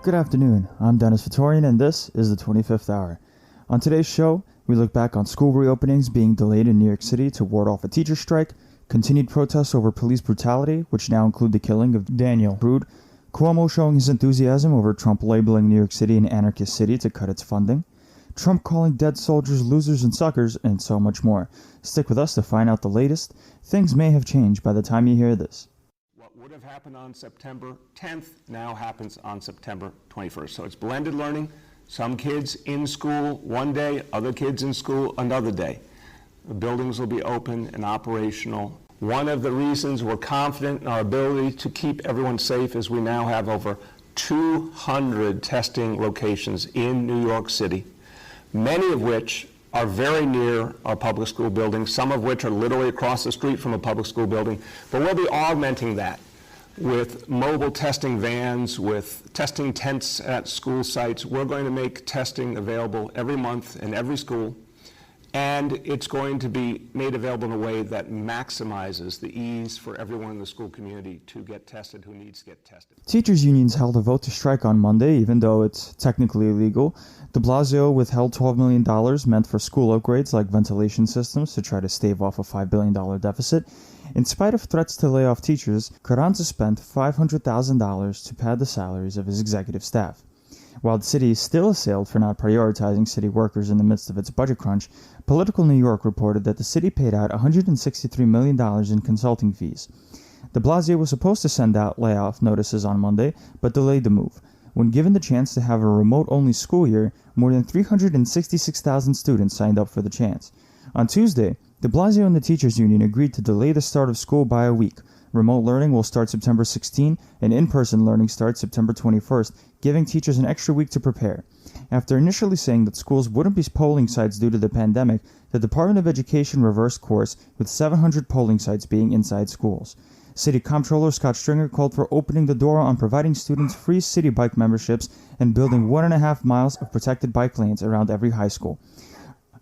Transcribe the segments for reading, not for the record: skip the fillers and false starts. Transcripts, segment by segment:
Good afternoon, I'm Dennis Vitorian and this is the 25th Hour. On today's show, we look back on school reopenings being delayed in New York City to ward off a teacher strike, continued protests over police brutality, which now include the killing of Daniel Brood, Cuomo showing his enthusiasm over Trump labeling New York City an anarchist city to cut its funding, Trump calling dead soldiers losers and suckers, and so much more. Stick with us to find out the latest. Things may have changed by the time you hear this. What would have happened on September 10th now happens on September 21st. So it's blended learning. Some kids in school one day, other kids in school another day. The buildings will be open and operational. One of the reasons we're confident in our ability to keep everyone safe is we now have over 200 testing locations in New York City, many of which are very near our public school buildings, some of which are literally across the street from a public school building. But we'll be augmenting that with mobile testing vans, with testing tents at school sites. We're going to make testing available every month in every school, and it's going to be made available in a way that maximizes the ease for everyone in the school community to get tested who needs to get tested. Teachers' unions held a vote to strike on Monday, even though it's technically illegal. The Blasio withheld $12 million meant for school upgrades like ventilation systems to try to stave off a $5 billion deficit. In spite of threats to lay off teachers, Carranza spent $500,000 to pad the salaries of his executive staff. While the city is still assailed for not prioritizing city workers in the midst of its budget crunch, Political New York reported that the city paid out $163 million in consulting fees. De Blasio was supposed to send out layoff notices on Monday, but delayed the move. When given the chance to have a remote-only school year, more than 366,000 students signed up for the chance. On Tuesday, de Blasio and the teachers' union agreed to delay the start of school by a week. Remote learning will start September 16, and in-person learning starts September 21st, giving teachers an extra week to prepare. After initially saying that schools wouldn't be polling sites due to the pandemic, the Department of Education reversed course, with 700 polling sites being inside schools. City Comptroller Scott Stringer called for opening the door on providing students free city bike memberships and building 1.5 miles of protected bike lanes around every high school.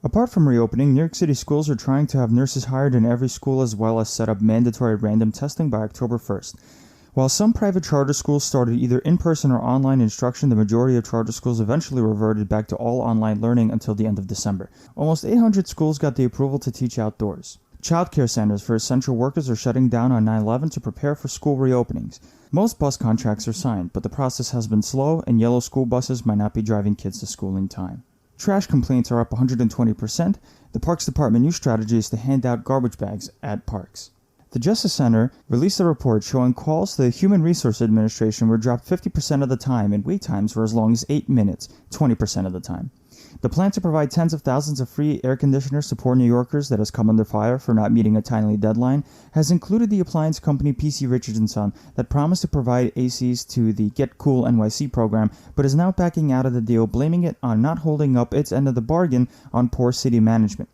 Apart from reopening, New York City schools are trying to have nurses hired in every school as well as set up mandatory random testing by October 1st. While some private charter schools started either in-person or online instruction, the majority of charter schools eventually reverted back to all online learning until the end of December. Almost 800 schools got the approval to teach outdoors. Childcare centers for essential workers are shutting down on 9/11 to prepare for school reopenings. Most bus contracts are signed, but the process has been slow and yellow school buses might not be driving kids to school in time. Trash complaints are up 120%. The Parks Department new strategy is to hand out garbage bags at parks. The Justice Center released a report showing calls to the Human Resource Administration were dropped 50% of the time and wait times were as long as 8 minutes, 20% of the time. The plan to provide tens of thousands of free air conditioners to poor New Yorkers that has come under fire for not meeting a timely deadline has included the appliance company PC Richards & Son that promised to provide ACs to the Get Cool NYC program, but is now backing out of the deal, blaming it on not holding up its end of the bargain on poor city management.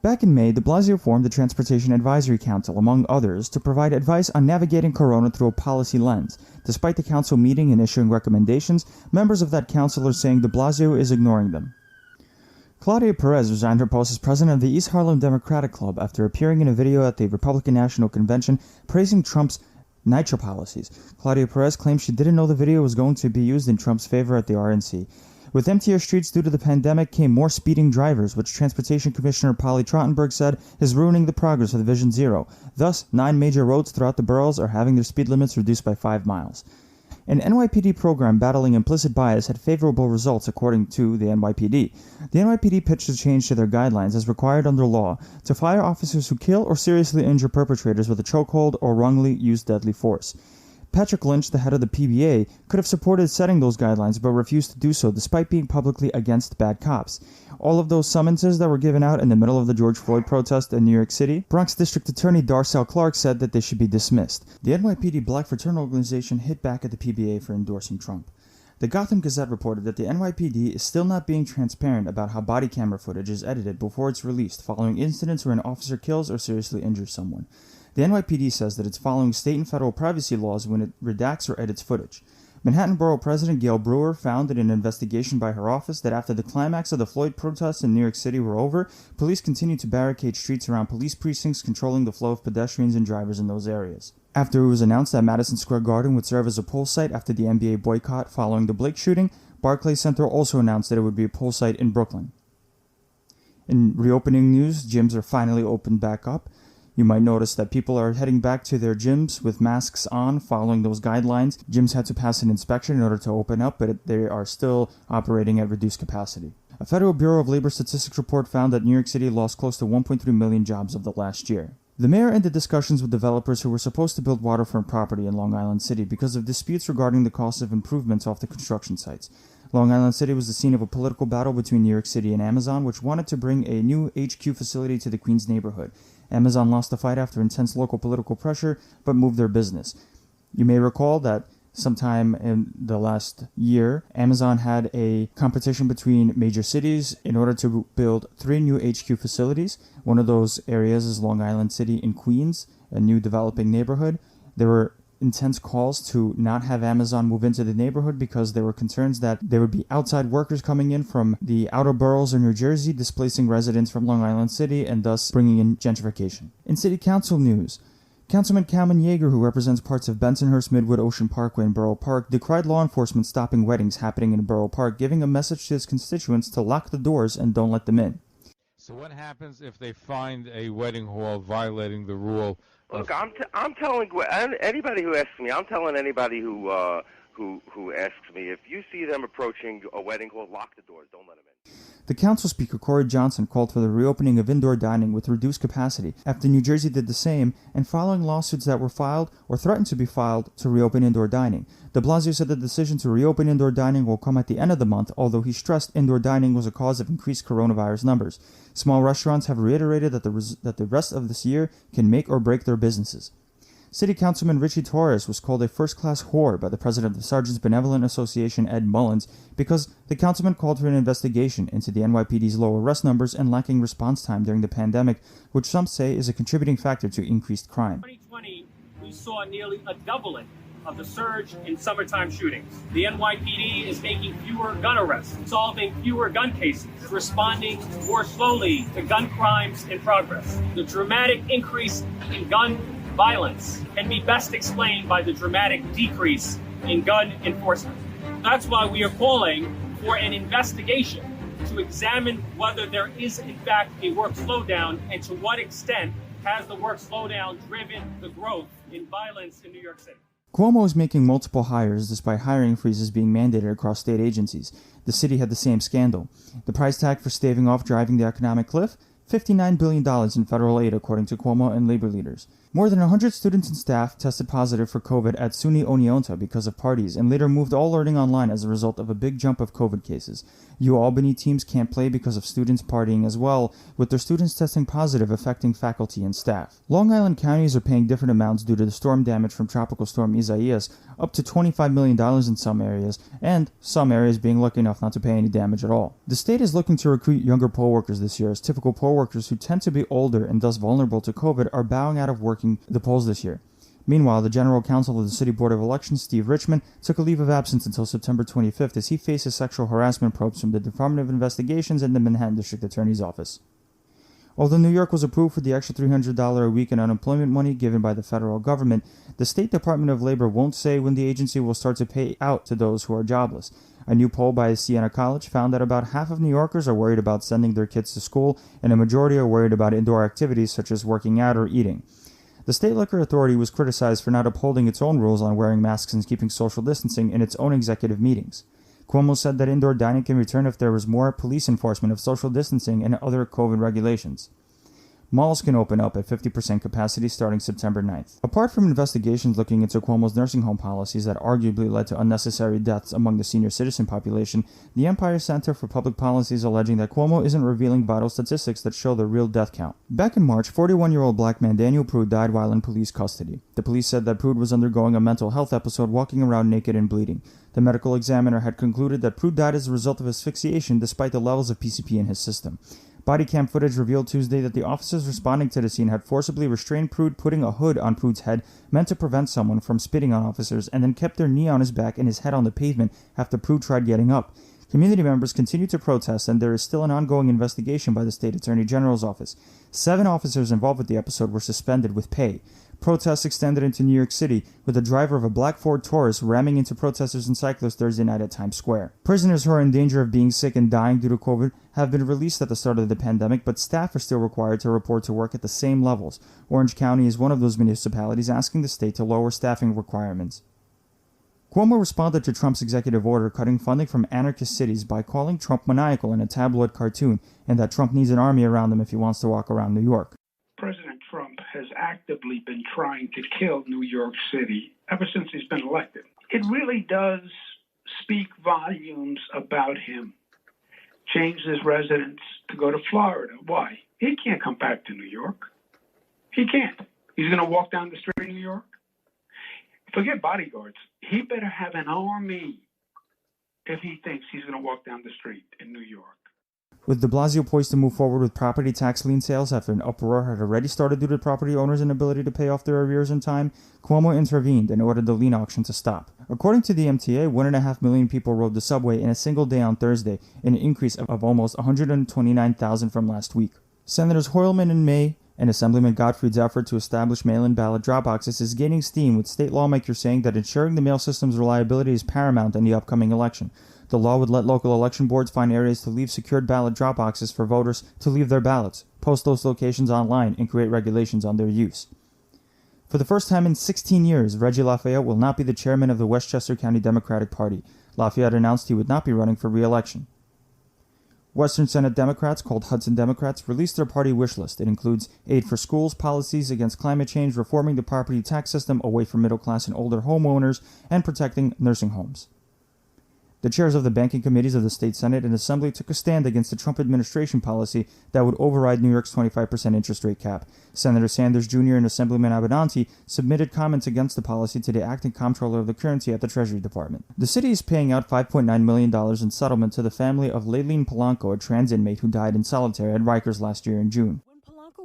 Back in May, de Blasio formed the Transportation Advisory Council, among others, to provide advice on navigating Corona through a policy lens. Despite the council meeting and issuing recommendations, members of that council are saying de Blasio is ignoring them. Claudia Perez resigned her post as president of the East Harlem Democratic Club after appearing in a video at the Republican National Convention praising Trump's nitro policies. Claudia Perez claimed she didn't know the video was going to be used in Trump's favor at the RNC. With emptier streets due to the pandemic came more speeding drivers, which Transportation Commissioner Polly Trottenberg said is ruining the progress of Vision Zero. Thus, 9 major roads throughout the boroughs are having their speed limits reduced by 5 miles. An NYPD program battling implicit bias had favorable results according to the NYPD. The NYPD pitched a change to their guidelines as required under law to fire officers who kill or seriously injure perpetrators with a chokehold or wrongly use deadly force. Patrick Lynch, the head of the PBA, could have supported setting those guidelines but refused to do so despite being publicly against bad cops. All of those summonses that were given out in the middle of the George Floyd protest in New York City, Bronx District Attorney Darcel Clark said that they should be dismissed. The NYPD Black Fraternal Organization hit back at the PBA for endorsing Trump. The Gotham Gazette reported that the NYPD is still not being transparent about how body camera footage is edited before it's released following incidents where an officer kills or seriously injures someone. The NYPD says that it's following state and federal privacy laws when it redacts or edits footage. Manhattan Borough President Gail Brewer found in an investigation by her office that after the climax of the Floyd protests in New York City were over, police continued to barricade streets around police precincts, controlling the flow of pedestrians and drivers in those areas. After it was announced that Madison Square Garden would serve as a poll site after the NBA boycott following the Blake shooting, Barclays Center also announced that it would be a poll site in Brooklyn. In reopening news, gyms are finally opened back up. You might notice that people are heading back to their gyms with masks on, following those guidelines. Gyms had to pass an inspection in order to open up, but they are still operating at reduced capacity. A Federal Bureau of Labor Statistics report found that New York City lost close to 1.3 million jobs of the last year. The mayor ended discussions with developers who were supposed to build waterfront property in Long Island City because of disputes regarding the cost of improvements off the construction sites. Long Island City was the scene of a political battle between New York City and Amazon, which wanted to bring a new HQ facility to the Queens neighborhood. Amazon lost the fight after intense local political pressure, but moved their business. You may recall that sometime in the last year, Amazon had a competition between major cities in order to build 3 new HQ facilities. One of those areas is Long Island City in Queens, a new developing neighborhood. There were intense calls to not have Amazon move into the neighborhood because there were concerns that there would be outside workers coming in from the outer boroughs of New Jersey, displacing residents from Long Island City and thus bringing in gentrification. In City Council news, Councilman Kalman Yeager, who represents parts of Bensonhurst, Midwood, Ocean Parkway, and Borough Park, decried law enforcement stopping weddings happening in Borough Park, giving a message to his constituents to lock the doors and don't let them in. So what happens if they find a wedding hall violating the rule? Look, I'm telling anybody who asks me. I'm telling anybody who asks me, if you see them approaching a wedding hall, lock the doors. Don't let them in. The council speaker, Corey Johnson, called for the reopening of indoor dining with reduced capacity after New Jersey did the same and following lawsuits that were filed or threatened to be filed to reopen indoor dining. De Blasio said the decision to reopen indoor dining will come at the end of the month, although he stressed indoor dining was a cause of increased coronavirus numbers. Small restaurants have reiterated that the rest of this year can make or break their businesses. City Councilman Richie Torres was called a first-class whore by the president of the Sergeants Benevolent Association, Ed Mullins, because the councilman called for an investigation into the NYPD's low arrest numbers and lacking response time during the pandemic, which some say is a contributing factor to increased crime. In 2020, we saw nearly a doubling of the surge in summertime shootings. The NYPD is making fewer gun arrests, solving fewer gun cases, responding more slowly to gun crimes in progress. The dramatic increase in gun violence can be best explained by the dramatic decrease in gun enforcement. That's why we are calling for an investigation to examine whether there is in fact a work slowdown and to what extent has the work slowdown driven the growth in violence in New York City. Cuomo is making multiple hires despite hiring freezes being mandated across state agencies. The city had the same scandal. The price tag for staving off driving the economic cliff? $59 billion in federal aid, according to Cuomo and labor leaders. More than 100 students and staff tested positive for COVID at SUNY Oneonta because of parties and later moved all learning online as a result of a big jump of COVID cases. UAlbany teams can't play because of students partying as well, with their students testing positive affecting faculty and staff. Long Island counties are paying different amounts due to the storm damage from Tropical Storm Isaias, up to $25 million in some areas, and some areas being lucky enough not to pay any damage at all. The state is looking to recruit younger poll workers this year, as typical poll workers who tend to be older and thus vulnerable to COVID are bowing out of working the polls this year. Meanwhile, the General Counsel of the City Board of Elections, Steve Richmond, took a leave of absence until September 25th as he faces sexual harassment probes from the Department of Investigations and the Manhattan District Attorney's Office. Although New York was approved for the extra $300 a week in unemployment money given by the federal government, the State Department of Labor won't say when the agency will start to pay out to those who are jobless. A new poll by Siena College found that about half of New Yorkers are worried about sending their kids to school, and a majority are worried about indoor activities such as working out or eating. The State Liquor Authority was criticized for not upholding its own rules on wearing masks and keeping social distancing in its own executive meetings. Cuomo said that indoor dining can return if there was more police enforcement of social distancing and other COVID regulations. Malls can open up at 50% capacity starting September 9th. Apart from investigations looking into Cuomo's nursing home policies that arguably led to unnecessary deaths among the senior citizen population, the Empire Center for Public Policy is alleging that Cuomo isn't revealing vital statistics that show the real death count. Back in March, 41-year-old black man Daniel Prude died while in police custody. The police said that Prude was undergoing a mental health episode, walking around naked and bleeding. The medical examiner had concluded that Prude died as a result of asphyxiation despite the levels of PCP in his system. Body cam footage revealed Tuesday that the officers responding to the scene had forcibly restrained Prude, putting a hood on Prude's head meant to prevent someone from spitting on officers, and then kept their knee on his back and his head on the pavement after Prude tried getting up. Community members continue to protest, and there is still an ongoing investigation by the state attorney general's office. 7 officers involved with the episode were suspended with pay. Protests extended into New York City, with the driver of a black Ford Taurus ramming into protesters and cyclists Thursday night at Times Square. Prisoners who are in danger of being sick and dying due to COVID have been released at the start of the pandemic, but staff are still required to report to work at the same levels. Orange County is one of those municipalities asking the state to lower staffing requirements. Cuomo responded to Trump's executive order cutting funding from anarchist cities by calling Trump maniacal in a tabloid cartoon, and that Trump needs an army around him if he wants to walk around New York. President Trump has actively been trying to kill New York City ever since he's been elected. It really does speak volumes about him. Changed his residence to go to Florida. Why? He can't come back to New York. He can't. He's going to walk down the street in New York? Forget bodyguards. He better have an army if he thinks he's going to walk down the street in New York. With de Blasio poised to move forward with property tax lien sales after an uproar had already started due to property owners' inability to pay off their arrears in time, Cuomo intervened and ordered the lien auction to stop. According to the MTA, 1.5 million people rode the subway in a single day on Thursday, an increase of almost 129,000 from last week. Senators Hoylman and May and Assemblyman Gottfried's effort to establish mail-in ballot drop boxes is gaining steam, with state lawmakers saying that ensuring the mail system's reliability is paramount in the upcoming election. The law would let local election boards find areas to leave secured ballot drop boxes for voters to leave their ballots, post those locations online, and create regulations on their use. For the first time in 16 years, Reggie Lafayette will not be the chairman of the Westchester County Democratic Party. Lafayette announced he would not be running for re-election. Western Senate Democrats, called Hudson Democrats, released their party wish list. It includes aid for schools, policies against climate change, reforming the property tax system away from middle-class and older homeowners, and protecting nursing homes. The chairs of the banking committees of the state Senate and Assembly took a stand against the Trump administration policy that would override New York's 25% interest rate cap. Senator Sanders Jr. and Assemblyman Abbinanti submitted comments against the policy to the acting comptroller of the currency at the Treasury Department. The city is paying out $5.9 million in settlement to the family of Layleen Polanco, a trans inmate who died in solitary at Rikers last year in June.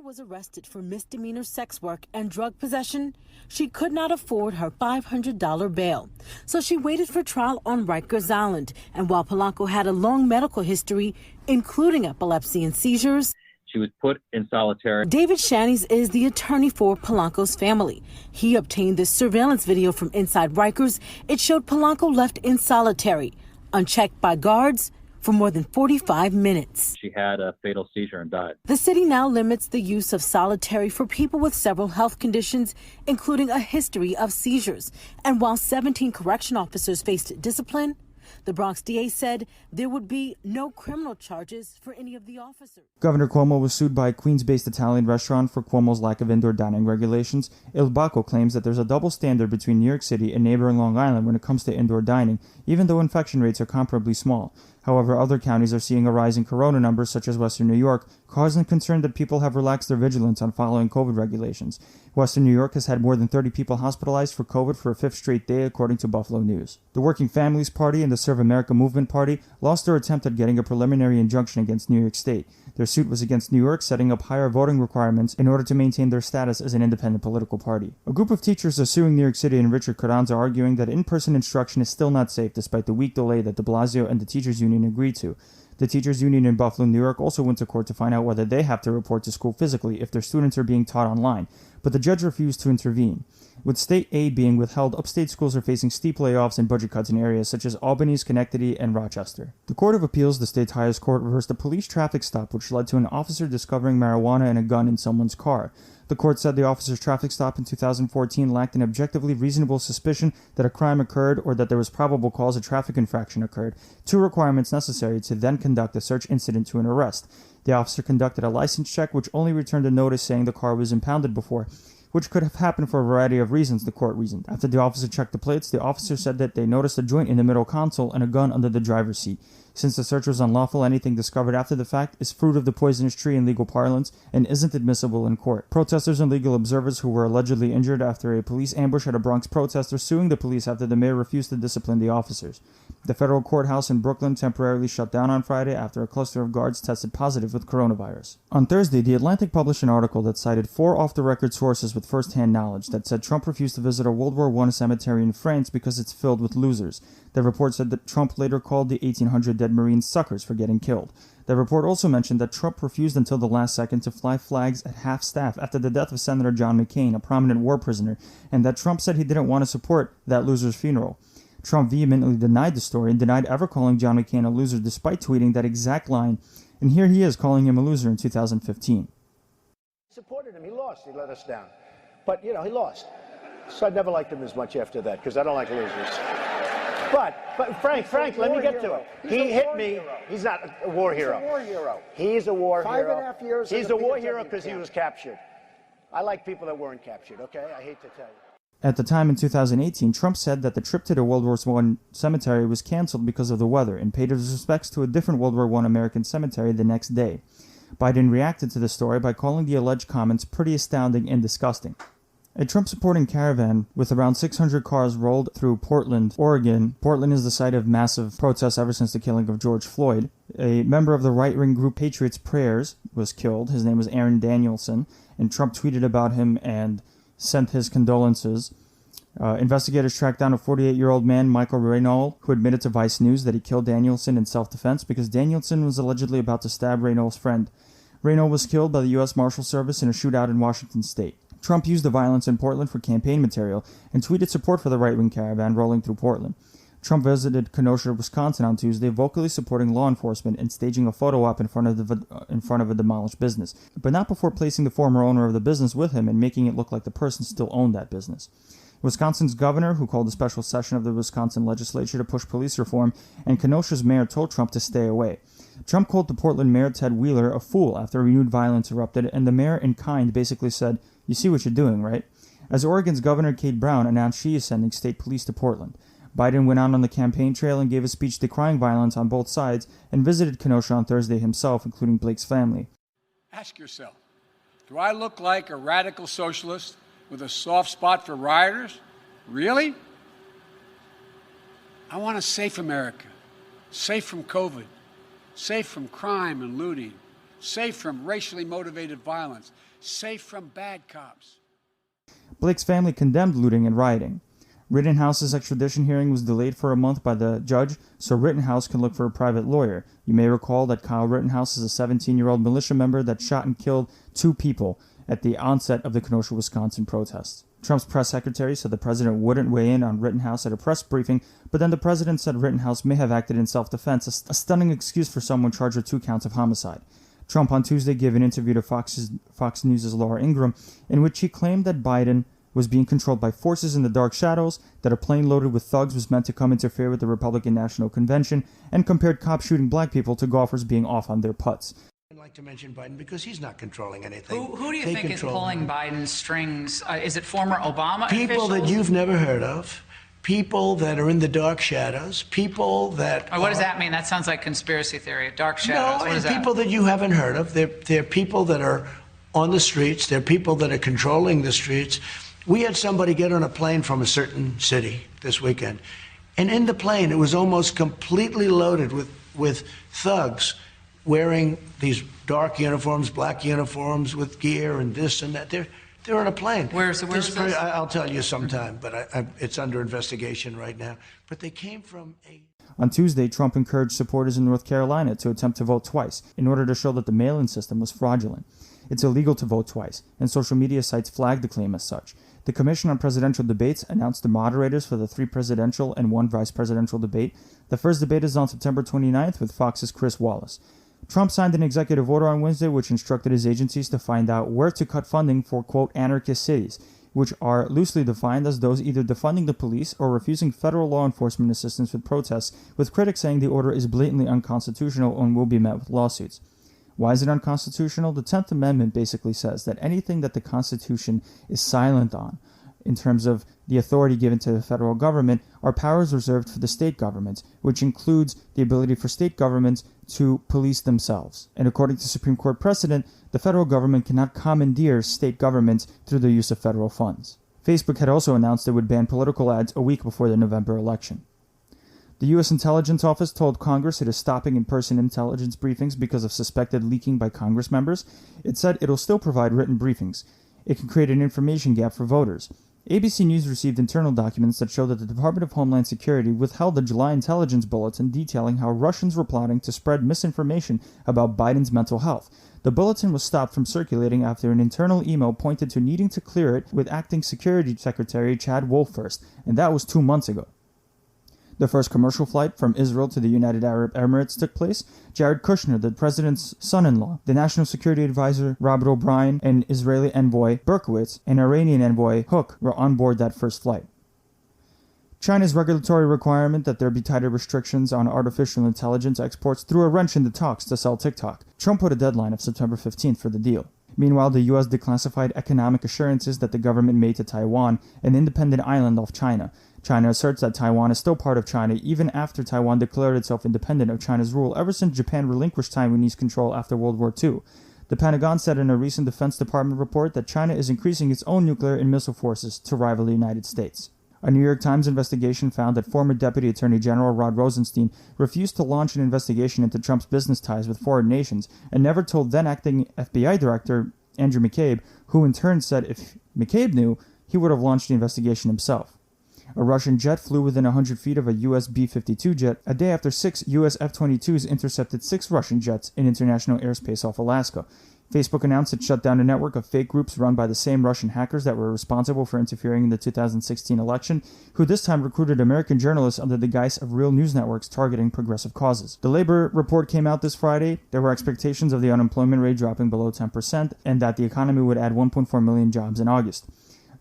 Was arrested for misdemeanor sex work and drug possession, she could not afford her $500 bail. So she waited for trial on Rikers Island. And while Polanco had a long medical history, including epilepsy and seizures, she was put in solitary. David Shanies is the attorney for Polanco's family. He obtained this surveillance video from inside Rikers. It showed Polanco left in solitary, unchecked by guards, for more than 45 minutes. She had a fatal seizure and died. The city now limits the use of solitary for people with several health conditions, including a history of seizures. And while 17 correction officers faced discipline, the Bronx DA said there would be no criminal charges for any of the officers. Governor Cuomo was sued by a Queens-based Italian restaurant for Cuomo's lack of indoor dining regulations. Il Bacco claims that there's a double standard between New York City and neighboring Long Island when it comes to indoor dining, even though infection rates are comparably small. However, other counties are seeing a rise in corona numbers, such as Western New York, causing concern that people have relaxed their vigilance on following COVID regulations. Western New York has had more than 30 people hospitalized for COVID for a 5th straight day, according to Buffalo News. The Working Families Party and the Serve America Movement Party lost their attempt at getting a preliminary injunction against New York State. Their suit was against New York setting up higher voting requirements in order to maintain their status as an independent political party. A group of teachers are suing New York City, and Richard Carranza arguing that in-person instruction is still not safe despite the week delay that de Blasio and the teachers union agreed to. The teachers union in Buffalo, New York also went to court to find out whether they have to report to school physically if their students are being taught online, but the judge refused to intervene. With state aid being withheld, upstate schools are facing steep layoffs and budget cuts in areas such as Albany, Schenectady, and Rochester. The Court of Appeals, the state's highest court, reversed a police traffic stop which led to an officer discovering marijuana and a gun in someone's car. The court said the officer's traffic stop in 2014 lacked an objectively reasonable suspicion that a crime occurred or that there was probable cause a traffic infraction occurred, 2 requirements necessary to then conduct a search incident to an arrest. The officer conducted a license check which only returned a notice saying the car was impounded before, which could have happened for a variety of reasons, the court reasoned. After the officer checked the plates, the officer said that they noticed a joint in the middle console and a gun under the driver's seat. Since the search was unlawful, anything discovered after the fact is fruit of the poisonous tree in legal parlance and isn't admissible in court. Protesters and legal observers who were allegedly injured after a police ambush at a Bronx protest are suing the police after the mayor refused to discipline the officers. The federal courthouse in Brooklyn temporarily shut down on Friday after a cluster of guards tested positive with coronavirus. On Thursday, The Atlantic published an article that cited 4 off-the-record sources with first-hand knowledge that said Trump refused to visit a World War I cemetery in France because it's filled with losers. The report said that Trump later called the 1,800 dead Marines suckers for getting killed. The report also mentioned that Trump refused until the last second to fly flags at half-staff after the death of Senator John McCain, a prominent war prisoner, and that Trump said he didn't want to support that loser's funeral. Trump vehemently denied the story and denied ever calling John McCain a loser despite tweeting that exact line, and here he is calling him a loser in 2015. Supported him. He lost. He let us down. But, he lost. So I never liked him as much after that because I don't like losers. But Frank, let me get to it. He hit me. He's not a war hero. He's a war hero. He's a war hero. 5.5 years. He's a war hero because he was captured. I like people that weren't captured, okay? I hate to tell you. At the time in 2018, Trump said that the trip to the World War I cemetery was canceled because of the weather and paid his respects to a different World War I American cemetery the next day. Biden reacted to the story by calling the alleged comments pretty astounding and disgusting. A Trump-supporting caravan with around 600 cars rolled through Portland, Oregon. Portland is the site of massive protests ever since the killing of George Floyd. A member of the right-wing group Patriots Prayers was killed. His name was Aaron Danielson, and Trump tweeted about him and sent his condolences. Investigators tracked down a 48-year-old man, Michael Reynolds, who admitted to Vice News that he killed Danielson in self-defense because Danielson was allegedly about to stab Reynolds' friend. Reynolds was killed by the U.S. Marshal Service in a shootout in Washington state. Trump used the violence in Portland for campaign material and tweeted support for the right-wing caravan rolling through Portland. Trump visited Kenosha, Wisconsin on Tuesday, vocally supporting law enforcement and staging a photo op in front of a demolished business, but not before placing the former owner of the business with him and making it look like the person still owned that business. Wisconsin's governor, who called a special session of the Wisconsin legislature to push police reform, and Kenosha's mayor told Trump to stay away. Trump called the Portland mayor, Ted Wheeler, a fool after renewed violence erupted, and the mayor, in kind, basically said, "You see what you're doing, right?" As Oregon's Governor Kate Brown announced she is sending state police to Portland. Biden went out on the campaign trail and gave a speech decrying violence on both sides and visited Kenosha on Thursday himself, including Blake's family. Ask yourself, do I look like a radical socialist with a soft spot for rioters? Really? I want a safe America, safe from COVID, safe from crime and looting, safe from racially motivated violence, safe from bad cops. Blake's family condemned looting and rioting. Rittenhouse's extradition hearing was delayed for a month by the judge so Rittenhouse can look for a private lawyer. You may recall that Kyle Rittenhouse is a 17-year-old militia member that shot and killed 2 people at the onset of the Kenosha, Wisconsin protests. Trump's press secretary said the president wouldn't weigh in on Rittenhouse at a press briefing, but then the president said Rittenhouse may have acted in self-defense, a stunning excuse for someone charged with 2 counts of homicide. Trump on Tuesday gave an interview to Fox News' Laura Ingraham, in which he claimed that Biden was being controlled by forces in the dark shadows, that a plane loaded with thugs was meant to come interfere with the Republican National Convention, and compared cops shooting black people to golfers being off on their putts. I'd like to mention Biden because he's not controlling anything. Who do you think is pulling Biden's strings? Is it former Obama people officials? That you've never heard of, people that are in the dark shadows, people that what does that mean? That sounds like conspiracy theory. Dark shadows. No, what is people that you haven't heard of. They're people that are on the streets. They're people that are controlling the streets. We had somebody get on a plane from a certain city this weekend, and in the plane it was almost completely loaded with thugs wearing these dark uniforms, black uniforms with gear and this and that. They're on a plane. Where's this? I'll tell you sometime, but it's under investigation right now. But they came from a... On Tuesday, Trump encouraged supporters in North Carolina to attempt to vote twice in order to show that the mail-in system was fraudulent. It's illegal to vote twice, and social media sites flagged the claim as such. The Commission on Presidential Debates announced the moderators for the 3 presidential and 1 vice presidential debate. The first debate is on September 29th with Fox's Chris Wallace. Trump signed an executive order on Wednesday which instructed his agencies to find out where to cut funding for, quote, anarchist cities, which are loosely defined as those either defunding the police or refusing federal law enforcement assistance with protests, with critics saying the order is blatantly unconstitutional and will be met with lawsuits. Why is it unconstitutional? The 10th Amendment basically says that anything that the Constitution is silent on, in terms of the authority given to the federal government, are powers reserved for the state governments, which includes the ability for state governments to police themselves. And according to Supreme Court precedent, the federal government cannot commandeer state governments through the use of federal funds. Facebook had also announced it would ban political ads a week before the November election. The U.S. Intelligence Office told Congress it is stopping in-person intelligence briefings because of suspected leaking by Congress members. It said it'll still provide written briefings. It can create an information gap for voters. ABC News received internal documents that show that the Department of Homeland Security withheld the July intelligence bulletin detailing how Russians were plotting to spread misinformation about Biden's mental health. The bulletin was stopped from circulating after an internal email pointed to needing to clear it with Acting Security Secretary Chad Wolf first, and that was 2 months ago. The first commercial flight from Israel to the United Arab Emirates took place. Jared Kushner, the president's son-in-law, the National Security Advisor Robert O'Brien, and Israeli envoy Berkowitz and Iranian envoy Hook were on board that first flight. China's regulatory requirement that there be tighter restrictions on artificial intelligence exports threw a wrench in the talks to sell TikTok. Trump put a deadline of September 15th for the deal. Meanwhile, the U.S. declassified economic assurances that the government made to Taiwan, an independent island off China. China asserts that Taiwan is still part of China even after Taiwan declared itself independent of China's rule ever since Japan relinquished Taiwanese control after World War II. The Pentagon said in a recent Defense Department report that China is increasing its own nuclear and missile forces to rival the United States. A New York Times investigation found that former Deputy Attorney General Rod Rosenstein refused to launch an investigation into Trump's business ties with foreign nations and never told then-acting FBI Director Andrew McCabe, who in turn said if McCabe knew, he would have launched the investigation himself. A Russian jet flew within 100 feet of a U.S. B-52 jet a day after 6 U.S. F-22s intercepted 6 Russian jets in international airspace off Alaska. Facebook announced it shut down a network of fake groups run by the same Russian hackers that were responsible for interfering in the 2016 election, who this time recruited American journalists under the guise of real news networks targeting progressive causes. The labor report came out this Friday. There were expectations of the unemployment rate dropping below 10% and that the economy would add 1.4 million jobs in August.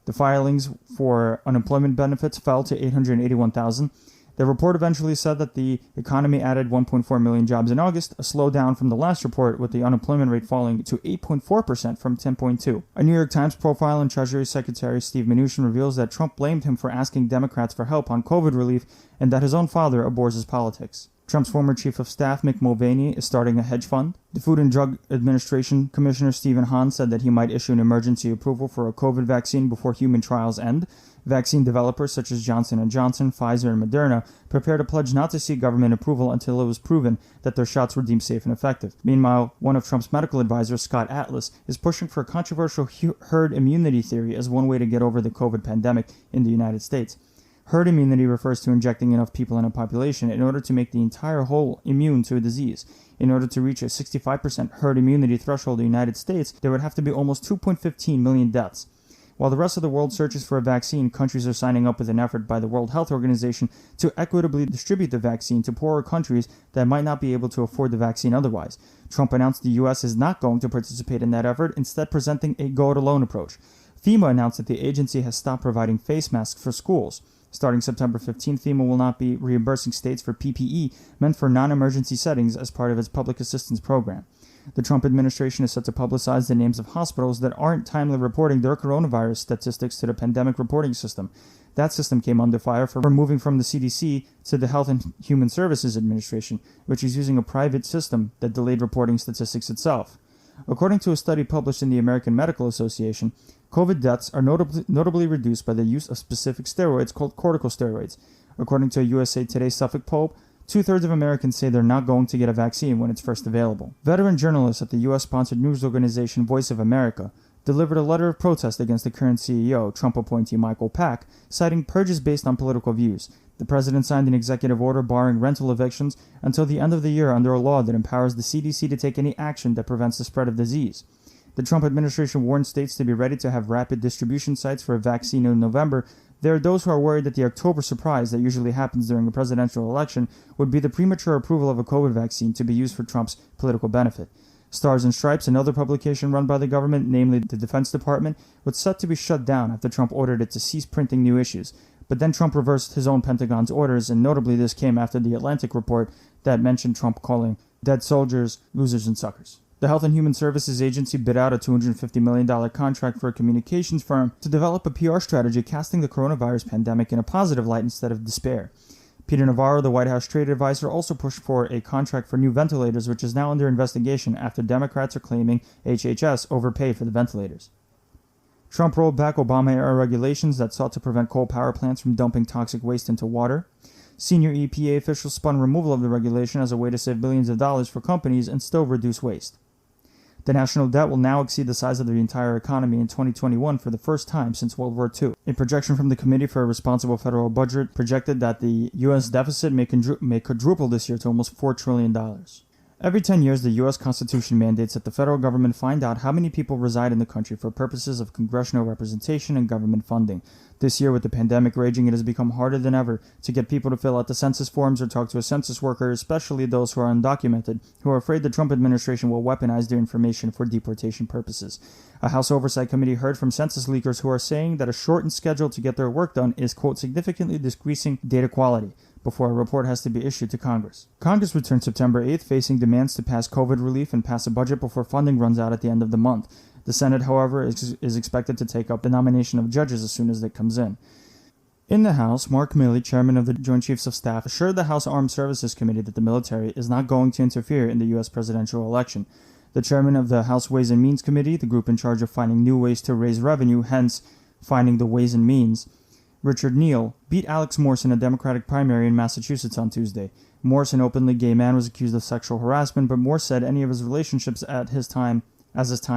The filings for unemployment benefits fell to 881,000. The report eventually said that the economy added 1.4 million jobs in August, a slowdown from the last report, with the unemployment rate falling to 8.4% from 10.2%. A New York Times profile in Treasury Secretary Steve Mnuchin reveals that Trump blamed him for asking Democrats for help on COVID relief and that his own father abhors his politics. Trump's former chief of staff, Mick Mulvaney, is starting a hedge fund. The Food and Drug Administration Commissioner Stephen Hahn said that he might issue an emergency approval for a COVID vaccine before human trials end. Vaccine developers such as Johnson & Johnson, Pfizer, and Moderna prepared a pledge not to seek government approval until it was proven that their shots were deemed safe and effective. Meanwhile, one of Trump's medical advisors, Scott Atlas, is pushing for a controversial herd immunity theory as one way to get over the COVID pandemic in the United States. Herd immunity refers to injecting enough people in a population in order to make the entire whole immune to a disease. In order to reach a 65% herd immunity threshold in the United States, there would have to be almost 2.15 million deaths. While the rest of the world searches for a vaccine, countries are signing up with an effort by the World Health Organization to equitably distribute the vaccine to poorer countries that might not be able to afford the vaccine otherwise. Trump announced the U.S. is not going to participate in that effort, instead presenting a go-it-alone approach. FEMA announced that the agency has stopped providing face masks for schools. Starting September 15, FEMA will not be reimbursing states for PPE meant for non-emergency settings as part of its public assistance program. The Trump administration is set to publicize the names of hospitals that aren't timely reporting their coronavirus statistics to the pandemic reporting system. That system came under fire for moving from the CDC to the Health and Human Services Administration, which is using a private system that delayed reporting statistics itself. According to a study published in the American Medical Association, COVID deaths are notably reduced by the use of specific steroids called corticosteroids. According to a USA Today Suffolk poll, 2/3 of Americans say they're not going to get a vaccine when it's first available. Veteran journalists at the U.S.-sponsored news organization Voice of America delivered a letter of protest against the current CEO, Trump appointee Michael Pack, citing purges based on political views. The president signed an executive order barring rental evictions until the end of the year under a law that empowers the CDC to take any action that prevents the spread of disease. The Trump administration warned states to be ready to have rapid distribution sites for a vaccine in November. There are those who are worried that the October surprise that usually happens during a presidential election would be the premature approval of a COVID vaccine to be used for Trump's political benefit. Stars and Stripes, another publication run by the government, namely the Defense Department, was set to be shut down after Trump ordered it to cease printing new issues. But then Trump reversed his own Pentagon's orders, and notably this came after the Atlantic report that mentioned Trump calling dead soldiers losers and suckers. The Health and Human Services Agency bid out a $250 million contract for a communications firm to develop a PR strategy casting the coronavirus pandemic in a positive light instead of despair. Peter Navarro, the White House trade advisor, also pushed for a contract for new ventilators, which is now under investigation after Democrats are claiming HHS overpaid for the ventilators. Trump rolled back Obama-era regulations that sought to prevent coal power plants from dumping toxic waste into water. Senior EPA officials spun removal of the regulation as a way to save billions of dollars for companies and still reduce waste. The national debt will now exceed the size of the entire economy in 2021 for the first time since World War II. A projection from the Committee for a Responsible Federal Budget projected that the U.S. deficit may quadruple this year to almost $4 trillion. Every 10 years, the U.S. Constitution mandates that the federal government find out how many people reside in the country for purposes of congressional representation and government funding. This year, with the pandemic raging, it has become harder than ever to get people to fill out the census forms or talk to a census worker, especially those who are undocumented, who are afraid the Trump administration will weaponize their information for deportation purposes. A House Oversight Committee heard from census leakers who are saying that a shortened schedule to get their work done is, quote, significantly decreasing data quality, before a report has to be issued to Congress. Congress returns September 8th, facing demands to pass COVID relief and pass a budget before funding runs out at the end of the month. The Senate, however, is expected to take up the nomination of judges as soon as it comes in. In the House, Mark Milley, chairman of the Joint Chiefs of Staff, assured the House Armed Services Committee that the military is not going to interfere in the U.S. presidential election. The chairman of the House Ways and Means Committee, the group in charge of finding new ways to raise revenue, hence finding the Ways and Means, Richard Neal, beat Alex Morse in a Democratic primary in Massachusetts on Tuesday. Morse, an openly gay man, was accused of sexual harassment, but Morse said any of his relationships at his time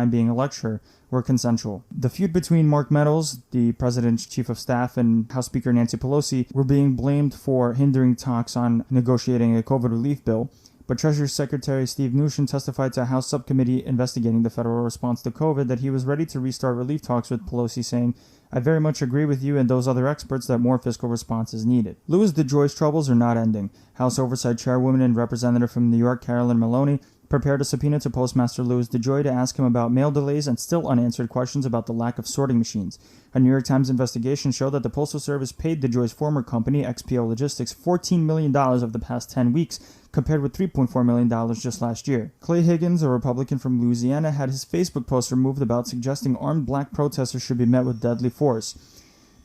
being a lecturer, were consensual. The feud between Mark Meadows, the president's chief of staff, and House Speaker Nancy Pelosi were being blamed for hindering talks on negotiating a COVID relief bill, but Treasury Secretary Steve Mnuchin testified to a House subcommittee investigating the federal response to COVID that he was ready to restart relief talks with Pelosi, saying, "I very much agree with you and those other experts that more fiscal response is needed." Louis DeJoy's troubles are not ending. House Oversight Chairwoman and Representative from New York, Carolyn Maloney, prepared a subpoena to Postmaster Louis DeJoy to ask him about mail delays and still unanswered questions about the lack of sorting machines. A New York Times investigation showed that the Postal Service paid DeJoy's former company, XPO Logistics, $14 million over the past 10 weeks, compared with $3.4 million just last year. Clay Higgins, a Republican from Louisiana, had his Facebook post removed about suggesting armed black protesters should be met with deadly force.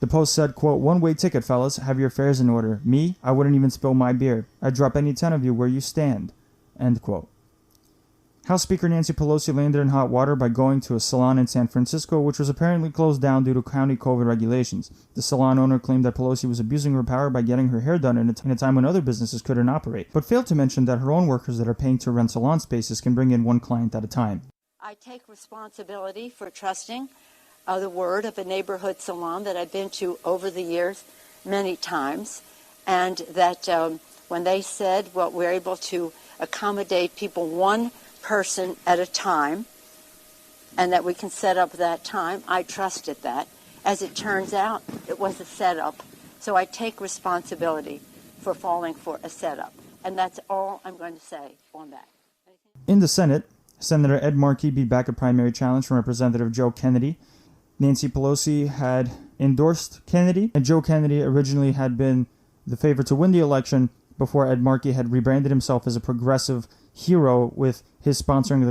The post said, quote, "One-way ticket, fellas. Have your affairs in order. Me? I wouldn't even spill my beer. I'd drop any 10 of you where you stand." End quote. House Speaker Nancy Pelosi landed in hot water by going to a salon in San Francisco, which was apparently closed down due to county COVID regulations. The salon owner claimed that Pelosi was abusing her power by getting her hair done in a time when other businesses couldn't operate, but failed to mention that her own workers that are paying to rent salon spaces can bring in one client at a time. I take responsibility for trusting the word of a neighborhood salon that I've been to over the years many times, and that when they said, well, we're able to accommodate people one person at a time, and that we can set up that time, I trusted that. As it turns out, it was a setup. So I take responsibility for falling for a setup. And that's all I'm going to say on that. In the Senate, Senator Ed Markey beat back a primary challenge from Representative Joe Kennedy. Nancy Pelosi had endorsed Kennedy, and Joe Kennedy originally had been the favorite to win the election before Ed Markey had rebranded himself as a progressive hero with his sponsoring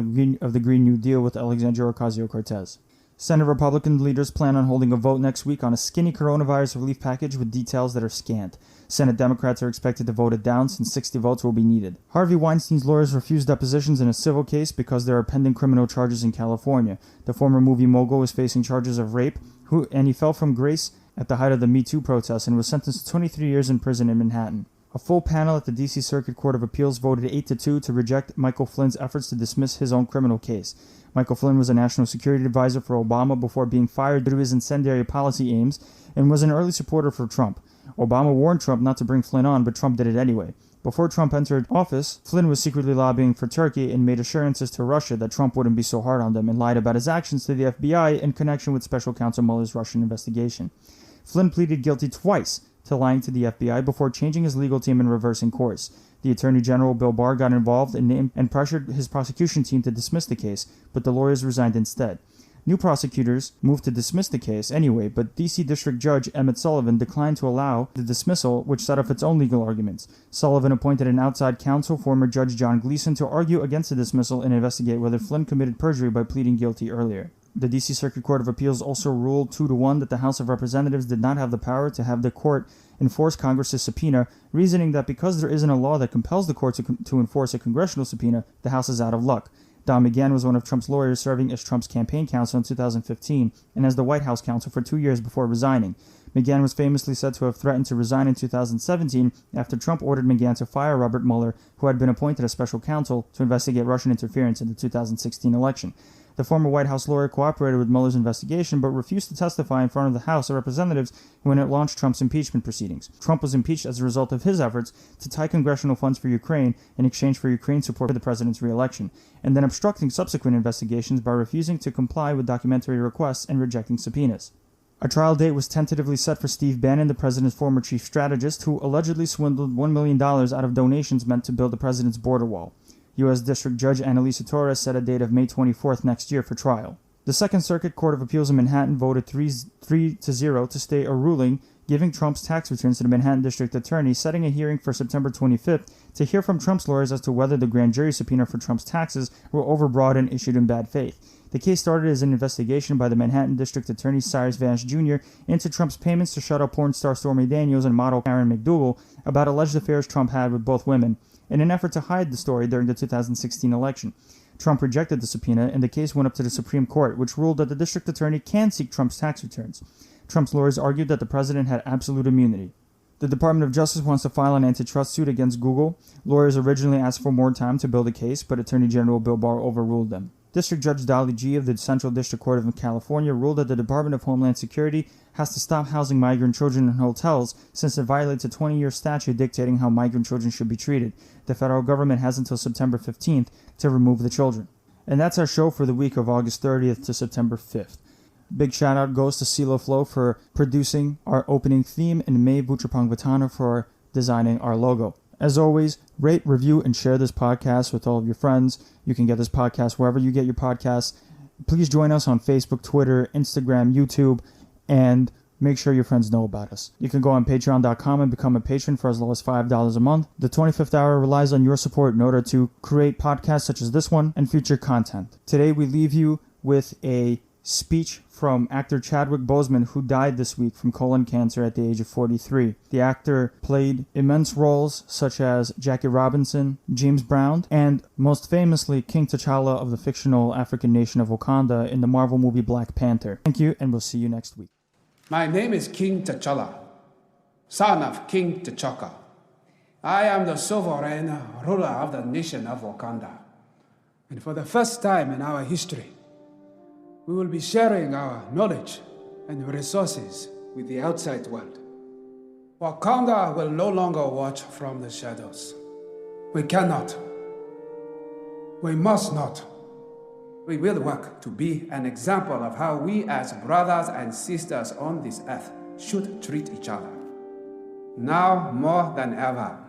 of the Green New Deal with Alexandria Ocasio-Cortez. Senate Republican leaders plan on holding a vote next week on a skinny coronavirus relief package with details that are scant. Senate Democrats are expected to vote it down since 60 votes will be needed. Harvey Weinstein's lawyers refused depositions in a civil case because there are pending criminal charges in California. The former movie mogul is facing charges of rape, and he fell from grace at the height of the Me Too protests and was sentenced to 23 years in prison in Manhattan. A full panel at the D.C. Circuit Court of Appeals voted 8-2 to reject Michael Flynn's efforts to dismiss his own criminal case. Michael Flynn was a national security advisor for Obama before being fired due to his incendiary policy aims and was an early supporter for Trump. Obama warned Trump not to bring Flynn on, but Trump did it anyway. Before Trump entered office, Flynn was secretly lobbying for Turkey and made assurances to Russia that Trump wouldn't be so hard on them, and lied about his actions to the FBI in connection with Special Counsel Mueller's Russian investigation. Flynn pleaded guilty twice to lying to the FBI before changing his legal team and reversing course. The Attorney General Bill Barr got involved and pressured his prosecution team to dismiss the case, but the lawyers resigned instead. New prosecutors moved to dismiss the case anyway, but D.C. District Judge Emmett Sullivan declined to allow the dismissal, which set up its own legal arguments. Sullivan appointed an outside counsel, former Judge John Gleeson, to argue against the dismissal and investigate whether Flynn committed perjury by pleading guilty earlier. The D.C. Circuit Court of Appeals also ruled 2-1 that the House of Representatives did not have the power to have the court enforce Congress's subpoena, reasoning that because there isn't a law that compels the court to enforce a congressional subpoena, the House is out of luck. Don McGahn was one of Trump's lawyers, serving as Trump's campaign counsel in 2015 and as the White House counsel for 2 years before resigning. McGahn was famously said to have threatened to resign in 2017 after Trump ordered McGahn to fire Robert Mueller, who had been appointed as special counsel to investigate Russian interference in the 2016 election. The former White House lawyer cooperated with Mueller's investigation but refused to testify in front of the House of Representatives when it launched Trump's impeachment proceedings. Trump was impeached as a result of his efforts to tie congressional funds for Ukraine in exchange for Ukraine's support for the president's re-election, and then obstructing subsequent investigations by refusing to comply with documentary requests and rejecting subpoenas. A trial date was tentatively set for Steve Bannon, the president's former chief strategist, who allegedly swindled $1 million out of donations meant to build the president's border wall. U.S. District Judge Annalisa Torres set a date of May 24th next year for trial. The Second Circuit Court of Appeals in Manhattan voted 3-0 to stay a ruling giving Trump's tax returns to the Manhattan District Attorney, setting a hearing for September 25th to hear from Trump's lawyers as to whether the grand jury subpoena for Trump's taxes were overbroad and issued in bad faith. The case started as an investigation by the Manhattan District Attorney Cyrus Vance Jr. into Trump's payments to shut up porn star Stormy Daniels and model Karen McDougal about alleged affairs Trump had with both women, in an effort to hide the story during the 2016 election. Trump rejected the subpoena, and the case went up to the Supreme Court, which ruled that the district attorney can seek Trump's tax returns. Trump's lawyers argued that the president had absolute immunity. The Department of Justice wants to file an antitrust suit against Google. Lawyers originally asked for more time to build a case, but Attorney General Bill Barr overruled them. District Judge Dolly G. of the Central District Court of California ruled that the Department of Homeland Security has to stop housing migrant children in hotels since it violates a 20-year statute dictating how migrant children should be treated. The federal government has until September 15th to remove the children. And that's our show for the week of August 30th to September 5th. Big shout out goes to CeeLo Flow for producing our opening theme and May Butrapongvatana for designing our logo. As always, rate, review, and share this podcast with all of your friends. You can get this podcast wherever you get your podcasts. Please join us on Facebook, Twitter, Instagram, YouTube, and make sure your friends know about us. You can go on patreon.com and become a patron for as low as $5 a month. The 25th hour relies on your support in order to create podcasts such as this one and future content. Today we leave you with a speech from actor Chadwick Boseman, who died this week from colon cancer at the age of 43. The actor played immense roles such as Jackie Robinson, James Brown, and most famously King T'Challa of the fictional African nation of Wakanda in the Marvel movie Black Panther. Thank you, and we'll see you next week. My name is King T'Challa, son of King T'Chaka. I am the sovereign ruler of the nation of Wakanda. And for the first time in our history, we will be sharing our knowledge and resources with the outside world. Wakanda will no longer watch from the shadows. We cannot. We must not. We will work to be an example of how we as brothers and sisters on this earth should treat each other. Now more than ever,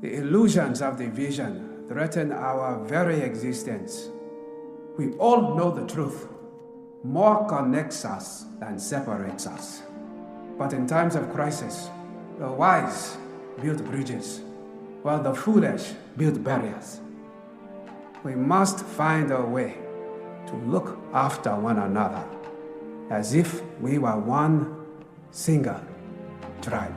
the illusions of division threaten our very existence. We all know the truth. More connects us than separates us. But in times of crisis, the wise build bridges, while the foolish build barriers. We must find a way to look after one another as if we were one single tribe.